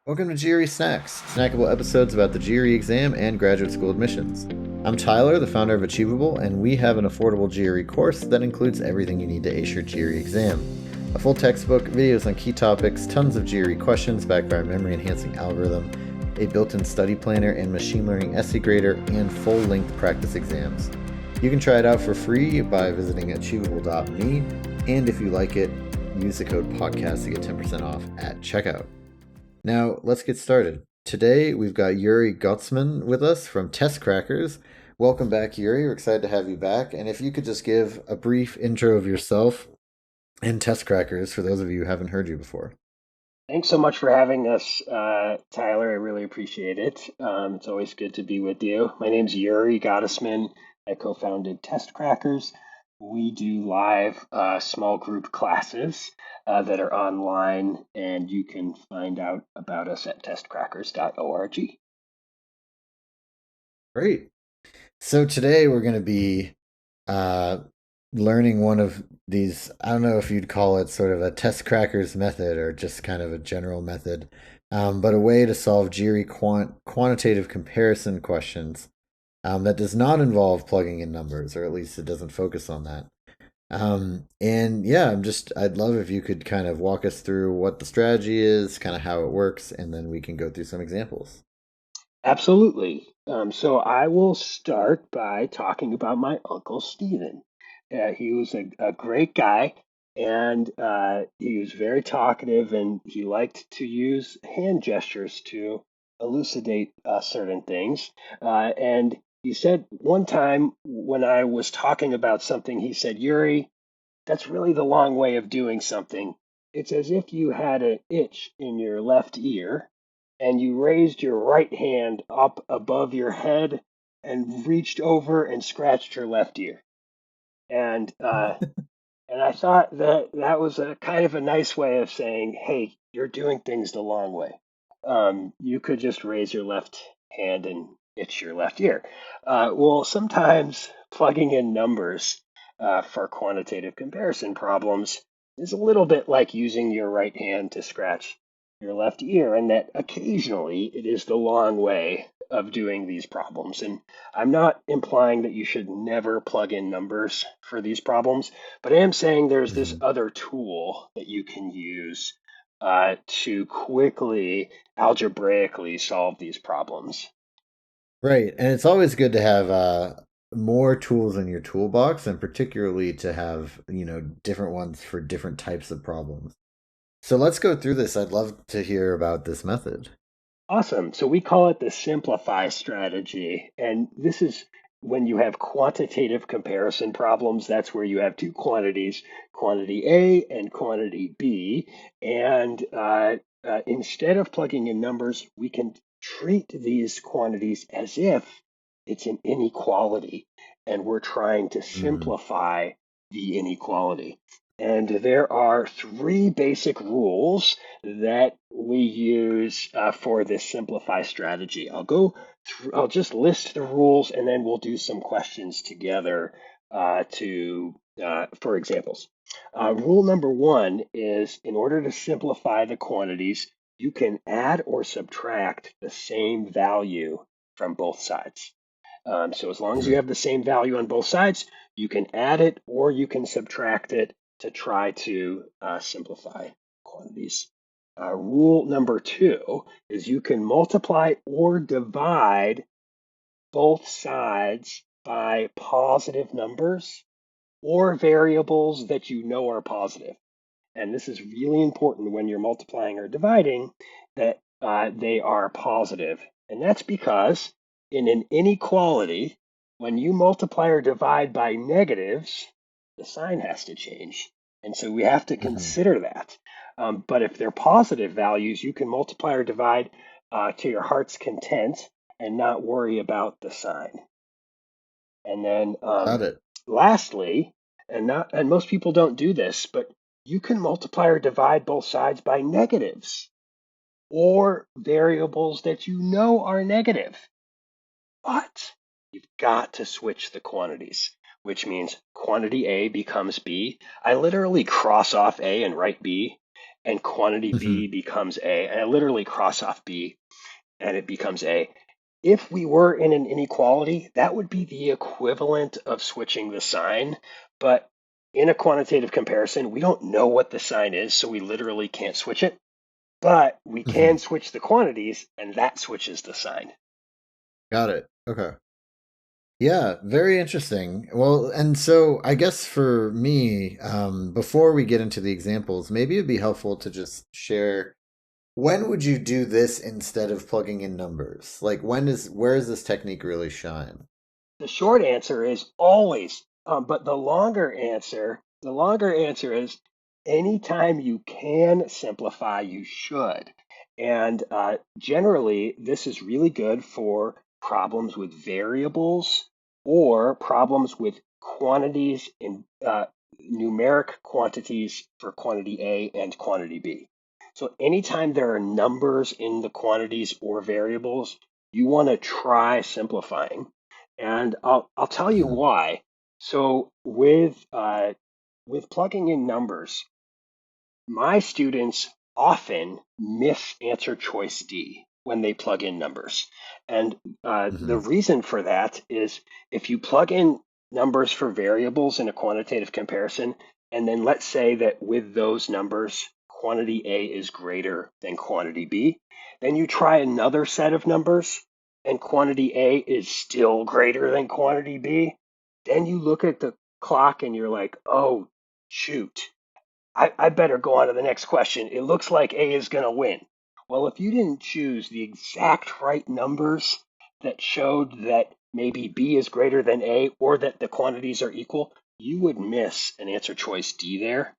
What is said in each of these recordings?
Welcome to GRE Snacks, snackable episodes about the GRE exam and graduate school admissions. I'm Tyler, the founder of Achievable, and we have an affordable GRE course that includes everything you need to ace your GRE exam. A full textbook, videos on key topics, tons of GRE questions backed by our memory-enhancing algorithm, a built-in study planner and machine learning essay grader, and full-length practice exams. You can try it out for free by visiting achievable.me, and if you like it, use the code podcast to get 10% off at checkout. Now, let's get started. Today, we've got Yuri Gottesman with us from TestCrackers. Welcome back, Yuri. We're excited to have you back. And if you could just give a brief intro of yourself and TestCrackers for those of you who haven't heard you before. Thanks so much for having us, Tyler. I really appreciate it. It's always good to be with you. My name's Yuri Gottesman. I co-founded TestCrackers. We do live small group classes that are online, and you can find out about us at testcrackers.org. Great. So today we're going to be learning one of these, I don't know if you'd call it sort of a TestCrackers method or just kind of a general method, but a way to solve GRE quantitative comparison questions that does not involve plugging in numbers, or at least it doesn't focus on that. And yeah, I'd love if you could kind of walk us through what the strategy is, kind of how it works, and then we can go through some examples. Absolutely. So I will start by talking about my Uncle Stephen. He was a great guy, and he was very talkative, and he liked to use hand gestures to elucidate certain things. And he said one time when I was talking about something, he said, Yuri, that's really the long way of doing something. It's as if you had an itch in your left ear and you raised your right hand up above your head and reached over and scratched your left ear. And and I thought that that was a kind of a nice way of saying, hey, you're doing things the long way. You could just raise your left hand and itch your left ear. Well, sometimes plugging in numbers for quantitative comparison problems is a little bit like using your right hand to scratch your left ear, and that occasionally it is the long way of doing these problems. And I'm not implying that you should never plug in numbers for these problems, but I am saying there's this Mhm. other tool that you can use to quickly algebraically solve these problems. Right, and it's always good to have more tools in your toolbox, and particularly to have different ones for different types of problems. So let's go through this. I'd love to hear about this method. Awesome. So we call it the simplify strategy. And this is when you have quantitative comparison problems. That's where you have two quantities, quantity A and quantity B. And instead of plugging in numbers, we can treat these quantities as if it's an inequality. And we're trying to Mm. simplify the inequality. And there are three basic rules that we use for this simplify strategy. I'll just list the rules and then we'll do some questions together for examples. Rule number one is in order to simplify the quantities, you can add or subtract the same value from both sides. So as long as you Mhm. have the same value on both sides, you can add it or you can subtract it to try to simplify quantities. Rule number two is you can multiply or divide both sides by positive numbers or variables that you know are positive. And this is really important when you're multiplying or dividing that they are positive. And that's because in an inequality, when you multiply or divide by negatives, the sign has to change. And so we have to Mhm. consider that. But if they're positive values, you can multiply or divide to your heart's content and not worry about the sign. And then Got it. lastly, and most people don't do this, but you can multiply or divide both sides by negatives or variables that you know are negative. But you've got to switch the quantities, which means quantity A becomes B. I literally cross off A and write B. and quantity Hmm. B becomes A. And I literally cross off B and it becomes A. If we were in an inequality, that would be the equivalent of switching the sign. But in a quantitative comparison, we don't know what the sign is, so we literally can't switch it. But we Hmm. can switch the quantities, and that switches the sign. Got it. Okay. Yeah, very interesting. Well, and so I guess for me, before we get into the examples, maybe it'd be helpful to just share when would you do this instead of plugging in numbers? Like where does this technique really shine? The short answer is always, but the longer answer is anytime you can simplify, you should. And generally, this is really good for problems with variables or problems with quantities in numeric quantities for quantity A and quantity B. So anytime there are numbers in the quantities or variables, you want to try simplifying. And I'll tell you Mhm. why. So with plugging in numbers, my students often miss answer choice D when they plug in numbers. And the Mhm. reason for that is if you plug in numbers for variables in a quantitative comparison, and then let's say that with those numbers, quantity A is greater than quantity B, then you try another set of numbers and quantity A is still greater than quantity B, then you look at the clock and you're like, oh, shoot, I better go on to the next question. It looks like A is going to win. Well, if you didn't choose the exact right numbers that showed that maybe B is greater than A or that the quantities are equal, you would miss an answer choice D there.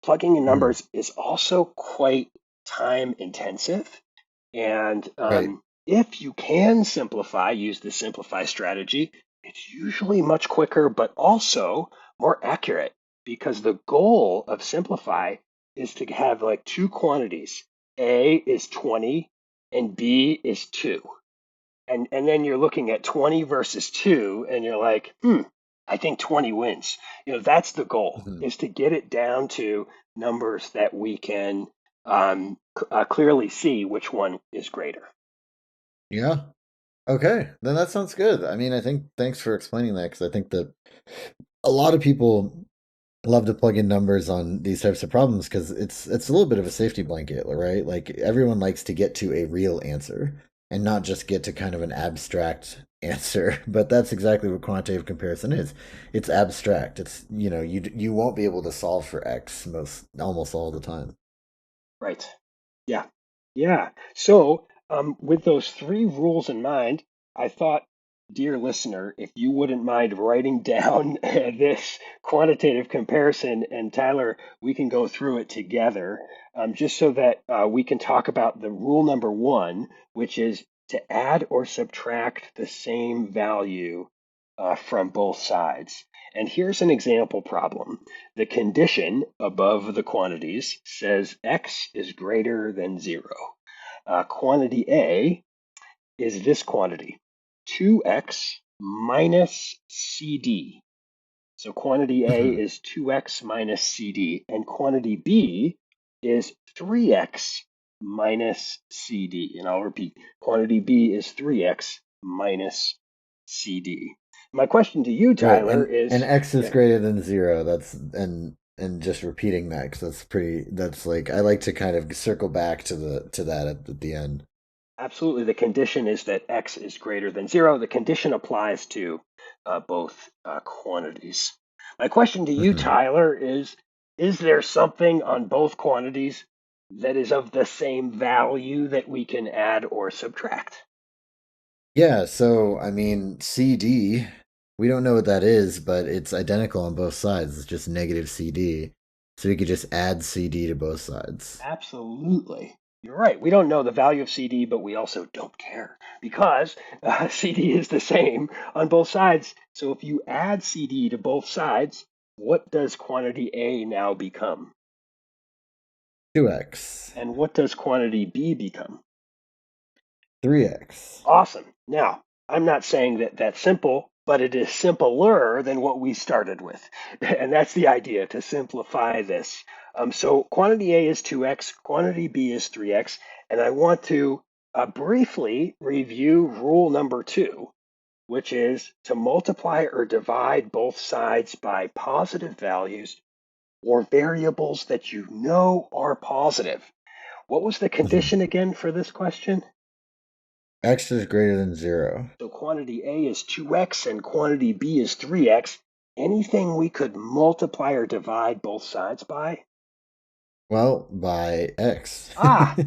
Plugging in Mhm. numbers is also quite time intensive. And Right. if you can simplify, use the simplify strategy, it's usually much quicker, but also more accurate because the goal of simplify is to have like two quantities. A is 20 and B is 2. And then you're looking at 20 versus 2 and you're like, I think 20 wins. That's the goal, Mhm. is to get it down to numbers that we can clearly see which one is greater. Yeah. Okay. Then that sounds good. I mean, I think thanks for explaining that because I think that a lot of people love to plug in numbers on these types of problems because it's a little bit of a safety blanket, right? Like everyone likes to get to a real answer and not just get to kind of an abstract answer. But that's exactly what quantitative comparison is. It's abstract. It's you won't be able to solve for X most almost all the time. Right. Yeah. Yeah. So, with those three rules in mind, I thought, dear listener, if you wouldn't mind writing down this quantitative comparison, and Tyler, we can go through it together, just so that we can talk about the rule number one, which is to add or subtract the same value from both sides. And here's an example problem. The condition above the quantities says x is greater than 0. Quantity A is this quantity, 2x minus CD. So quantity A Mhm. is 2x minus CD, and quantity B is 3x minus CD. And I'll repeat, quantity B is 3x minus CD. My question to you, Right, Tyler, and is, X is yeah, greater than 0. And just repeating that because that's like I like to kind of circle back to that at the end. absolutely. The condition is that x is greater than 0. The condition applies to both quantities. My question to you, Mhm. Tyler, is there something on both quantities that is of the same value that we can add or subtract? Yeah, so I mean, CD, we don't know what that is, but it's identical on both sides. It's just negative CD. So we could just add CD to both sides. Absolutely. You're right. We don't know the value of CD, but we also don't care because CD is the same on both sides. So if you add CD to both sides, what does quantity A now become? 2x, And what does quantity B become? 3x. Awesome. Now, I'm not saying that that's simple. but it is simpler than what we started with. And that's the idea, to simplify this. So quantity A is 2x, quantity B is 3x, and I want to briefly review rule number 2, which is to multiply or divide both sides by positive values or variables that you know are positive. What was the Mhm. condition again for this question? X is greater than 0. So quantity A is 2x and quantity B is 3x. Anything we could multiply or divide both sides by? Well, by X. Ah,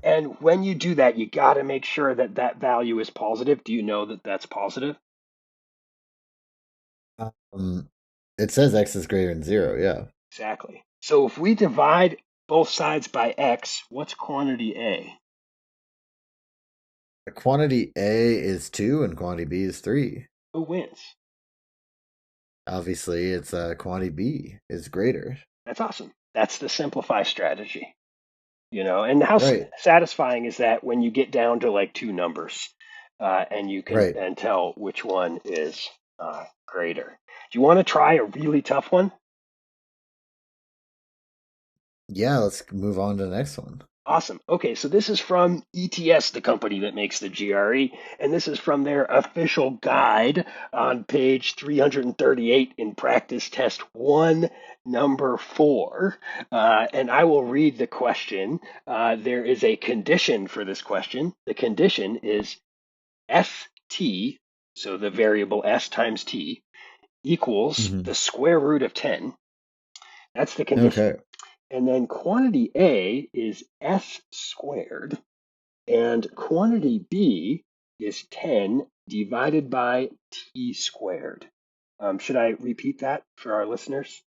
and when you do that, you got to make sure that that value is positive. Do you know that that's positive? um, it says X is greater than 0, yeah. Exactly. So if we divide both sides by x, what's quantity A? The quantity A is 2 and quantity B is 3. Who wins? Obviously, it's quantity B is greater. That's awesome. That's the simplify strategy. And how Right, satisfying is that when you get down to like two numbers, and you can right. then tell which one is greater. Do you want to try a really tough one? Yeah, let's move on to the next one. Awesome. Okay, so this is from ETS, the company that makes the GRE, and this is from their official guide on page 338 in practice test 1, number 4. And I will read the question. There is a condition for this question. The condition is st, so the variable s times t, equals Hmm. the square root of 10. That's the condition. Okay. And then quantity A is s squared, and quantity B is 10 divided by t squared. Should I repeat that for our listeners?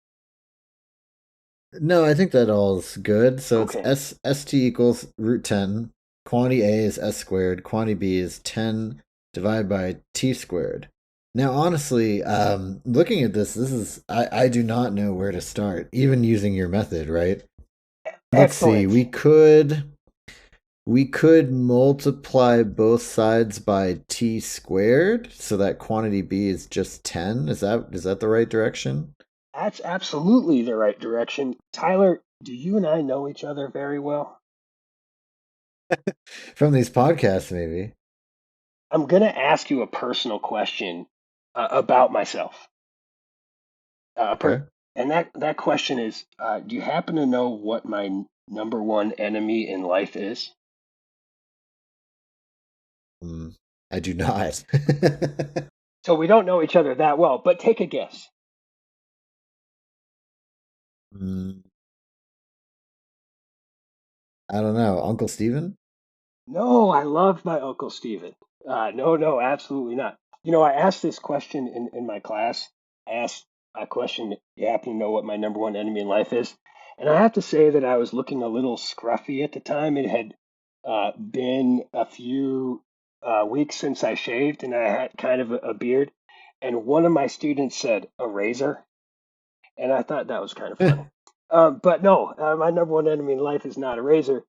No, I think that all is good. So it's Okay. st equals root 10. Quantity A is s squared. Quantity B is 10 divided by t squared. Now, honestly, looking at this is I do not know where to start, even using your method, right? Let's see. Excellent. We could multiply both sides by t squared, so that quantity B is just 10. Is that the right direction? That's absolutely the right direction. Tyler, do you and I know each other very well? From these podcasts, maybe. I'm going to ask you a personal question about myself. Okay. And that question is, do you happen to know what my number one enemy in life is? Mm, I do not. So we don't know each other that well, but take a guess. Mm, I don't know. Uncle Steven? No, I love my Uncle Stephen. No, absolutely not. I asked this question in my class. I asked a question, you happen to know what my number one enemy in life is? And I have to say that I was looking a little scruffy at the time. It had been a few weeks since I shaved and I had kind of a beard. And one of my students said, a razor. And I thought that was kind of funny. But no, my number one enemy in life is not a razor.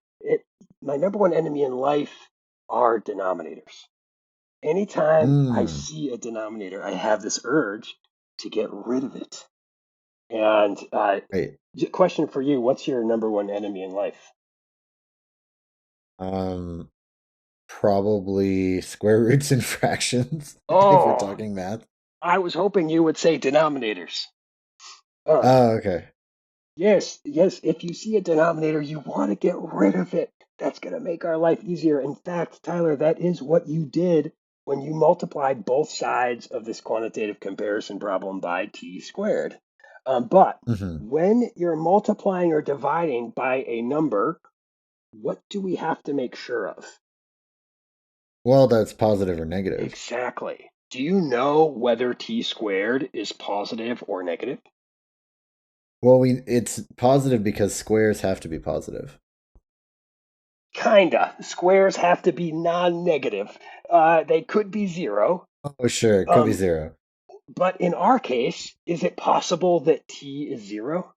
My number one enemy in life are denominators. Anytime I Mm, see a denominator, I have this urge to get rid of it. And right. question for you: what's your number one enemy in life? Um, Probably square roots and fractions, if we're Oh, talking math. I was hoping you would say denominators. Uh, Oh, okay. Yes, yes. If you see a denominator, you want to get rid of it. That's going to make our life easier. In fact, Tyler, that is what you did when you multiplied both sides of this quantitative comparison problem by t squared. But Hmm. when you're multiplying or dividing by a number, what do we have to make sure of? Well, that's positive or negative. Exactly. Do you know whether t squared is positive or negative? Well, it's positive because squares have to be positive. Kinda. Squares have to be non-negative. They could be zero. Oh, sure. It could be Um, 0. but in our case, is it possible that t is zero?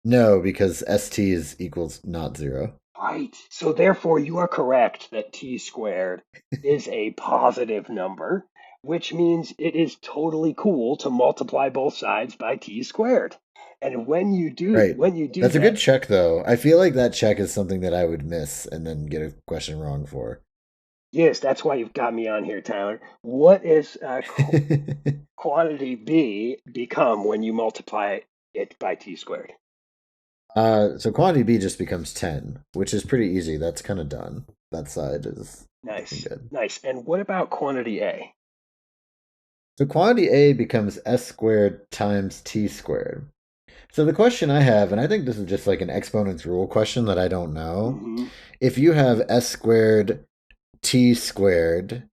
No, because st is equals not 0. Right. So therefore, you are correct that t squared is a positive number. which means it is totally cool to multiply both sides by t squared. And Right. when you do That's a good that, check, though. I feel like that check is something that I would miss and then get a question wrong for. yes, that's why you've got me on here, Tyler. What is quantity b become when you multiply it by t squared? So quantity B just becomes 10, which is pretty easy. That's kind of done. That side is looking Nice, good. nice. And what about quantity a? So quantity A becomes S squared times T squared. So the question I have, and I think this is just like an exponent's rule question that I don't know. Hmm. If you have S squared T squared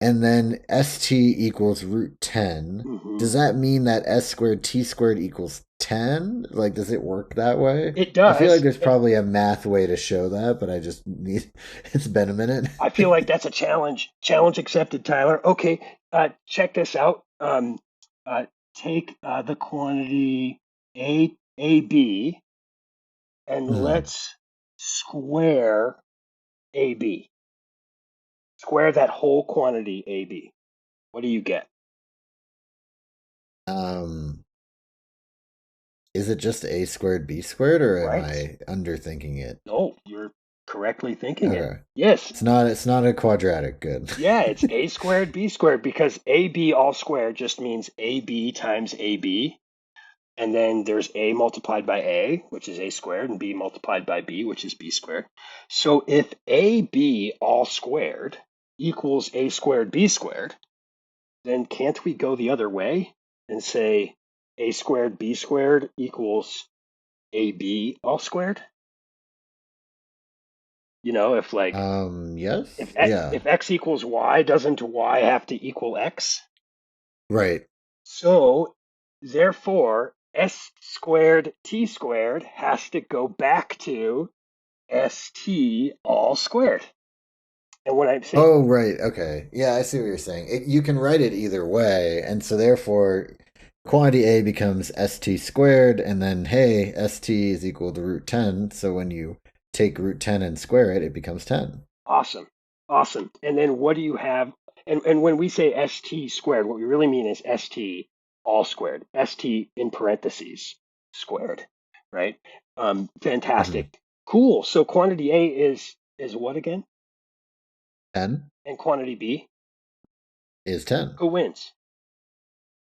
and then ST equals root 10, Hmm. does that mean that S squared T squared equals 10? Like, does it work that way? It I feel like does. there's probably a math way to show that, but I just need, it's been a minute. I feel like that's a challenge. Challenge accepted, Tyler. Okay, check this out. Uh, take the quantity AB and Mhm. let's square AB. Square that whole quantity AB. What do you get? Um, is it just A squared B squared, or am Right? I underthinking it? No, you're correctly thinking it. Okay. Yes. It's not a quadratic. Good. Yeah, it's A squared B squared because AB all squared just means AB times AB. And then there's A multiplied by A, which is A squared, and B multiplied by B, which is B squared. So if AB all squared equals A squared B squared, then can't we go the other way and say A squared B squared equals AB all squared? You know, if like Yes. Yeah. if X equals Y, doesn't Y have to equal X? Right. So therefore, S squared T squared has to go back to ST all squared. And when I say, Oh, right. Okay. Yeah, I see what you're saying. You can write it either way, and so therefore quantity A becomes ST squared, and then hey, ST is equal to root 10. So when you take root 10 and square it, it becomes 10. awesome, awesome. And then what do you have? And when we say ST squared, what we really mean is ST all squared, ST in parentheses squared, right? Hmm. Fantastic. Cool. So quantity A is what again? 10 And quantity B? is 10. Who wins?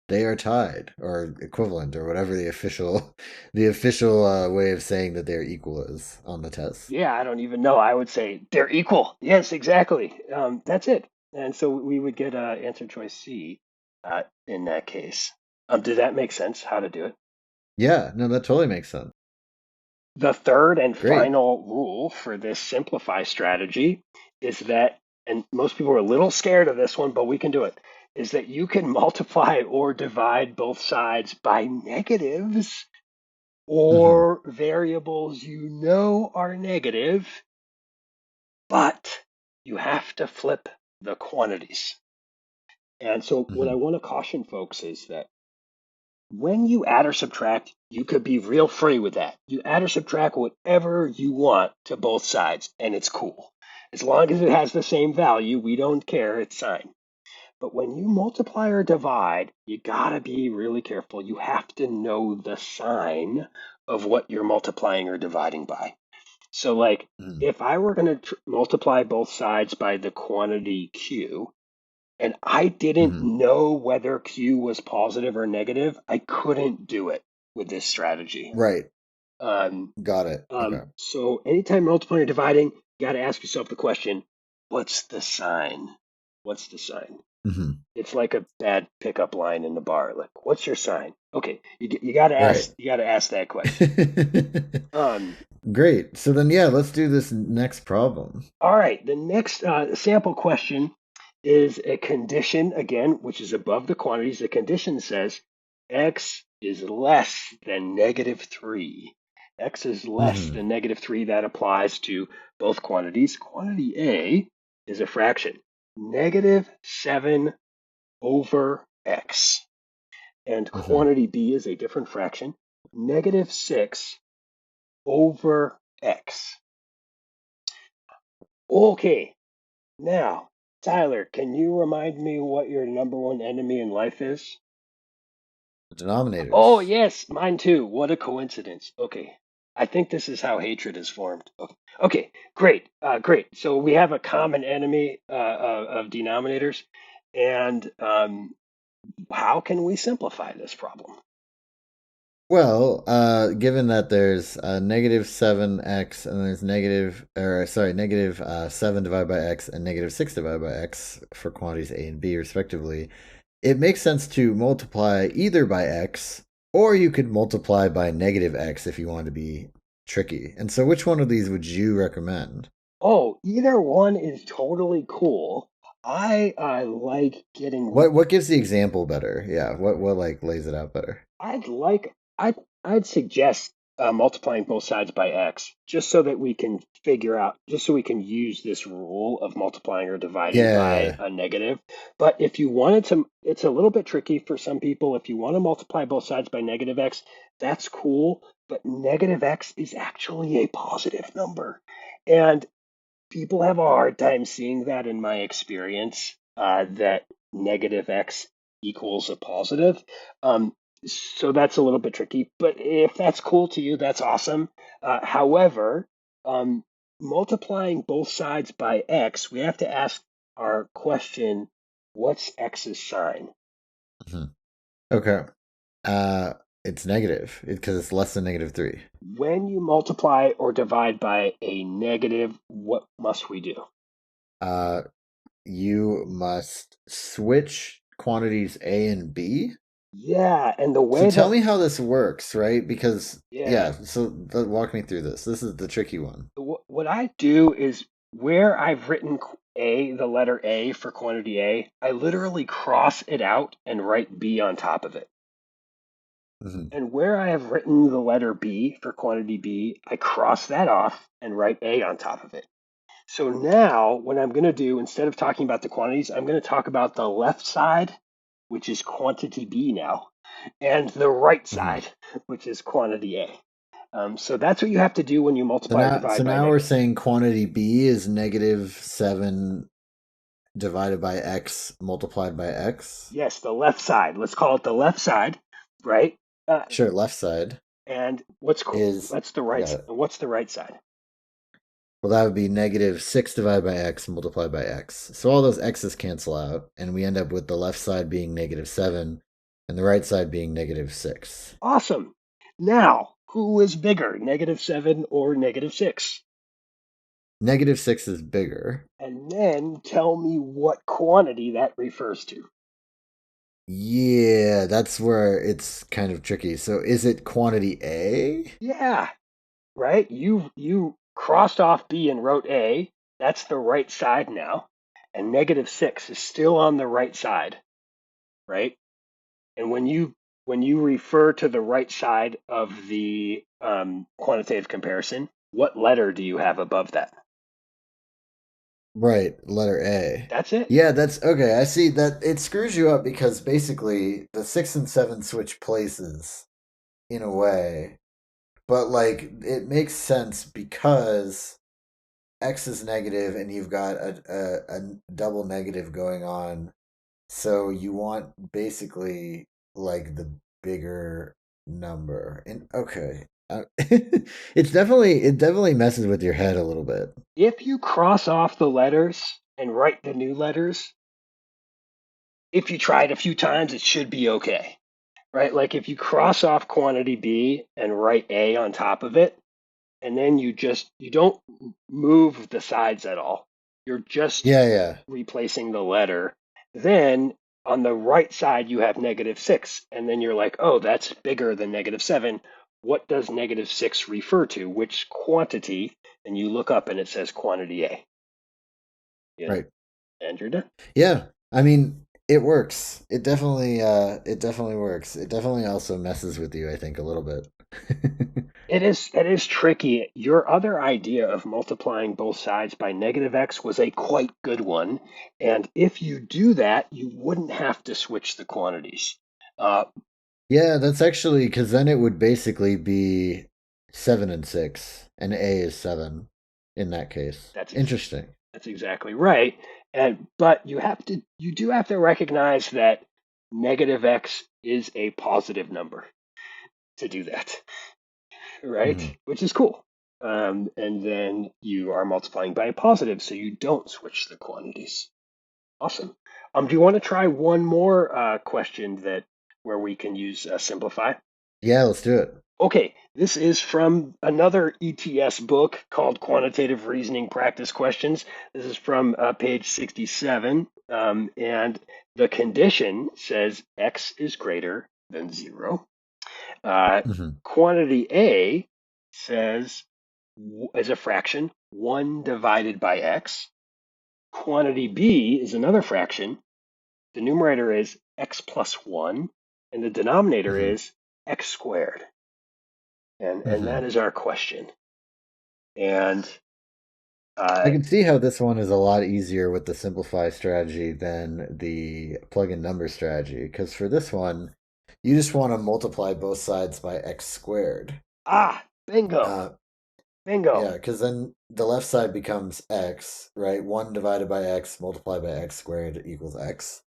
They are tied or equivalent or whatever the official way of saying that they're equal is on the test. Yeah, I don't even know. I would say they're equal. Yes, exactly. That's it. And so we would get answer choice C in that case. Did that make sense? How to do it? Yeah, no, that totally makes sense. The third and Great. final rule for this simplify strategy is that, and most people are a little scared of this one, but we can do it, is that you can multiply or divide both sides by negatives Hmm. or variables you know are negative, but you have to flip the quantities. And so, what I Hmm. want to caution folks is that when you add or subtract, you could be real free with that. You add or subtract whatever you want to both sides, and it's cool. As long as it has the same value, we don't care, it's fine. But when you multiply or divide, you gotta be really careful. You have to know the sign of what you're multiplying or dividing by. So, like, Hmm. if I were going to multiply both sides by the quantity Q, and I didn't Hmm. know whether Q was positive or negative, I couldn't do it with this strategy. Right. Um, Got it. Okay. so, anytime multiplying or dividing, you got to ask yourself the question, what's the sign? What's the sign? Hmm. It's like a bad pickup line in the bar. Like, what's your sign? Okay, you got to Right. ask that question. Um, Great. So then, yeah, let's do this next problem. All right, the next sample question is a condition, again, which is above the quantities. The condition says x is less than -3. X is less Hmm. than -3. That applies to both quantities. Quantity A is a fraction, -7 over x. And Hmm. quantity B is a different fraction, -6 over x. Okay, now Tyler, can you remind me what your number one enemy in life is? The Oh, denominators. yes, mine too. What a coincidence. Okay. I think this is how hatred is formed. Okay, okay, great. Great. So we have a common enemy of denominators. And how can we simplify this problem? Well, given that there's negative 7x and there's negative 7 divided by x and negative 6 divided by x for quantities a and b respectively, it makes sense to multiply either by x or you could multiply by negative x if you want to be tricky. And so which one of these would you recommend? Oh, either one is totally cool. I like getting. What gives the example better? Yeah, what like lays it out better? I'd like. I'd suggest multiplying both sides by x, just so that we can figure out, just so we can use this rule of multiplying or dividing by Yeah. a negative. But if you wanted to, it's a little bit tricky for some people. If you want to multiply both sides by negative x, that's cool. But negative x is actually a positive number, and people have a hard time seeing that in my experience, that negative x equals a positive. Um, so that's a little bit tricky, but if that's cool to you, that's awesome. However, um, multiplying both sides by x, we have to ask our question, what's x's sign? Mhm. Okay. Uh, it's negative because it's less than negative 3. When you multiply or divide by a negative, what must we do? Uh, you must switch quantities A and B. Yeah, and the So way tell that, me how this works, right? Because yeah, yeah, so walk me through this. This is the tricky one. what I do is where I've written the letter A for quantity A, I literally cross it out and write B on top of it. Mhm. And where I have written the letter B for quantity B, I cross that off and write A on top of it. So now what I'm going to do, instead of talking about the quantities, I'm going to talk about the left side, which is quantity B now, and the right Mhm. side, which is quantity A. So that's what you have to do when you So multiply or now, so divide by now we're negative. saying quantity B is negative 7 divided by x multiplied by x. Yes, the left side. Let's call it the left side, right? Uh, Sure, left side and is what's the right got it. what's the right side? Well, that would be negative 6 divided by x multiplied by x. So all those x's cancel out, and we end up with the left side being negative 7 and the right side being negative 6. Awesome. Now, who is bigger, -7 or -6? Negative 6 is bigger. And then tell me what quantity that refers to. Yeah, that's where it's kind of tricky. So is it quantity A? Yeah, right? You crossed off B and wrote A. That's the right side now. And -6 is still on the right side, right? And when you refer to the right side of the quantitative comparison, what letter do you have above that? Right, letter A. That's it. Yeah, that's okay. I see that it screws you up because basically the 6 and 7 switch places in a way. But like it makes sense because x is negative and you've got a double negative going on. So you want basically like the bigger number. And okay. It definitely messes with your head a little bit. If you cross off the letters and write the new letters, if you try it a few times, it should be okay, right? Like if you cross off quantity B and write A on top of it, and then you don't move the sides at all. You're just Yeah, yeah. replacing the letter. Then on the right side you have -6, and then you're like, oh, that's bigger than -7. What does -6 refer to? Which quantity? And you look up and it says quantity A. Yeah, Right. and you're done. Yeah. I mean, it works. It definitely works. It definitely also messes with you, I think, a little bit. It is tricky. Your other idea of multiplying both sides by -x was a quite good one. And if you do that, you wouldn't have to switch the quantities. Uh, Yeah, that's actually because then it would basically be 7 and 6, and A is 7 in that case. that's ex- Interesting. That's exactly right. But you do have to recognize that negative x is a positive number to do that, right? Hmm. Which is cool. And then you are multiplying by a positive, so you don't switch the quantities. Awesome. Do you want to try one more question that where we can use simplify? Yeah, let's do it. Okay, this is from another ETS book called Quantitative Reasoning Practice Questions. This is from page 67, and the condition says x is greater than 0. Hmm. Quantity A says, as a fraction, 1 divided by x. Quantity B is another fraction. The numerator is x plus 1, and the denominator Hmm. is x squared. And that Hmm. is our question. And I uh, can see how this one is a lot easier with the simplify strategy than the plug-in number strategy, because for this one, you just want to multiply both sides by x squared. bingo, Uh, bingo. yeah, because then the left side becomes x, right? 1 divided by x multiplied by x squared equals x.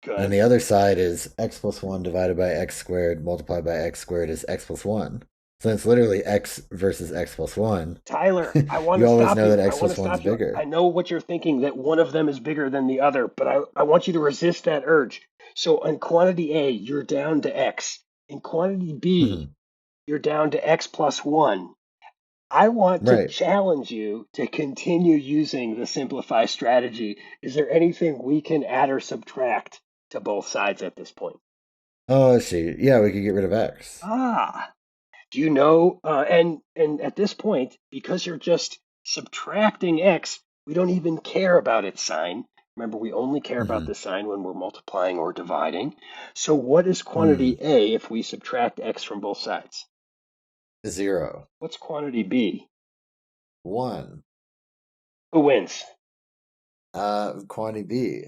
And Good. the other side is x plus 1 divided by x squared multiplied by x squared is x plus 1. So it's literally x versus x plus 1. Tyler, I want to You always stop know that you. I x want to plus 1 is stop you. I bigger. know what you're thinking, that one of them is bigger than the other, but I want you to resist that urge. So in quantity A, you're down to x. In quantity B, Mhm. you're down to x plus 1. I want to Right. challenge you to continue using the simplify strategy. Is there anything we can add or subtract to both sides at this point? Oh, I see. Yeah, we could get rid of x. Ah, do you know? And at this point, because you're just subtracting x, we don't even care about its sign. Remember, we only care about Hmm. the sign when we're multiplying or dividing. So what is quantity Mm. A if we subtract x from both sides? 0. What's quantity B? 1. Who wins? Quantity b.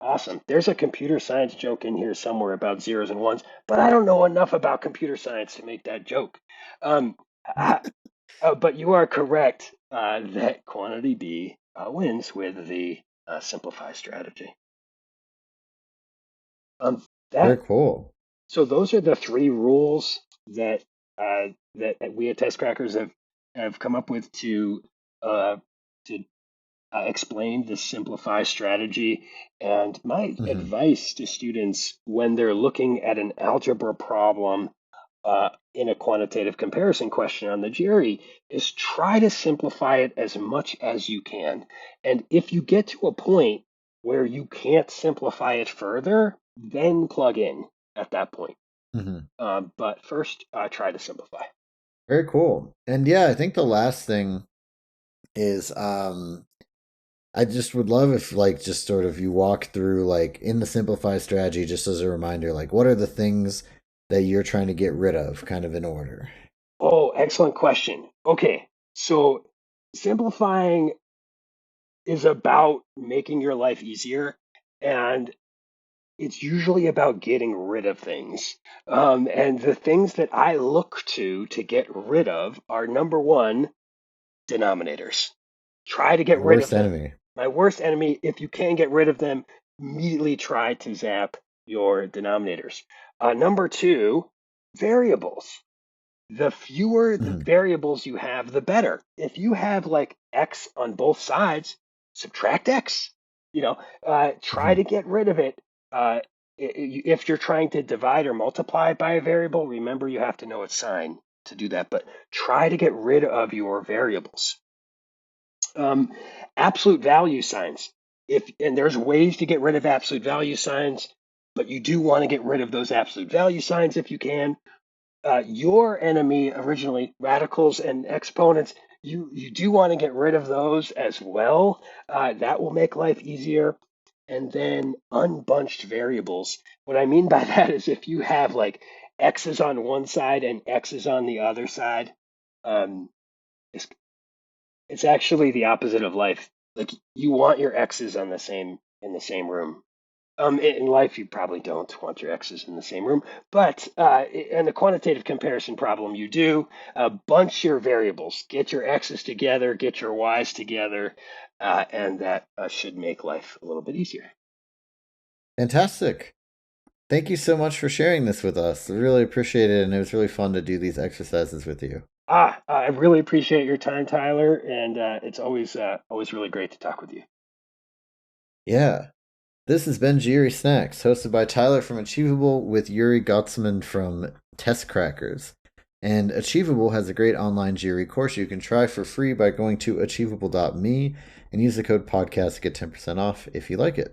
Awesome. There's a computer science joke in here somewhere about zeros and ones, but I don't know enough about computer science to make that joke. Um, I, but you are correct that quantity B wins with the simplify strategy. Um, Very that cool. so those are the three rules that that we at TestCrackers have come up with uh, to explain the simplify strategy. And my Hmm. advice to students when they're looking at an algebra problem in a quantitative comparison question on the GRE is try to simplify it as much as you can. And if you get to a point where you can't simplify it further, then plug in at that point. Hmm. But first, try to simplify. Very cool. And yeah, I think the last thing is I just would love if like just sort of you walk through like in the simplify strategy just as a reminder, like what are the things that you're trying to get rid of kind of in order. Oh, excellent question. Okay, so simplifying is about making your life easier, and it's usually about getting rid of things. And the things that I look to get rid of are number one, denominators. Try to get Your rid of worst them. enemy. My worst enemy, if you can get rid of them, immediately try to zap your denominators. Number two, variables. The fewer the Hmm. variables you have, the better. If you have like x on both sides, subtract x. Try Hmm. to get rid of it. If you're trying to divide or multiply by a variable, remember you have to know its sign to do that. But try to get rid of your variables. Um, Absolute value signs. If and there's ways to get rid of absolute value signs, but you do want to get rid of those absolute value signs if you can. Your enemy originally, radicals and exponents, you do want to get rid of those as well. That will make life easier. And then unbunched variables. What I mean by that is if you have like x's on one side and x's on the other side, um, it's, it's actually the opposite of life. Like you want your x's on the same in the same room. In life, you probably don't want your x's in the same room, but in a quantitative comparison problem, you do. Bunch your variables, get your x's together, get your y's together, and that should make life a little bit easier. Fantastic. Thank you so much for sharing this with us. I really appreciate it, and it was really fun to do these exercises with you. I really appreciate your time, Tyler, and it's always really great to talk with you. Yeah. This has been GRE Snacks, hosted by Tyler from Achievable with Yuri Gottesman from TestCrackers. And Achievable has a great online GRE course you can try for free by going to achievable.me and use the code podcast to get 10% off if you like it.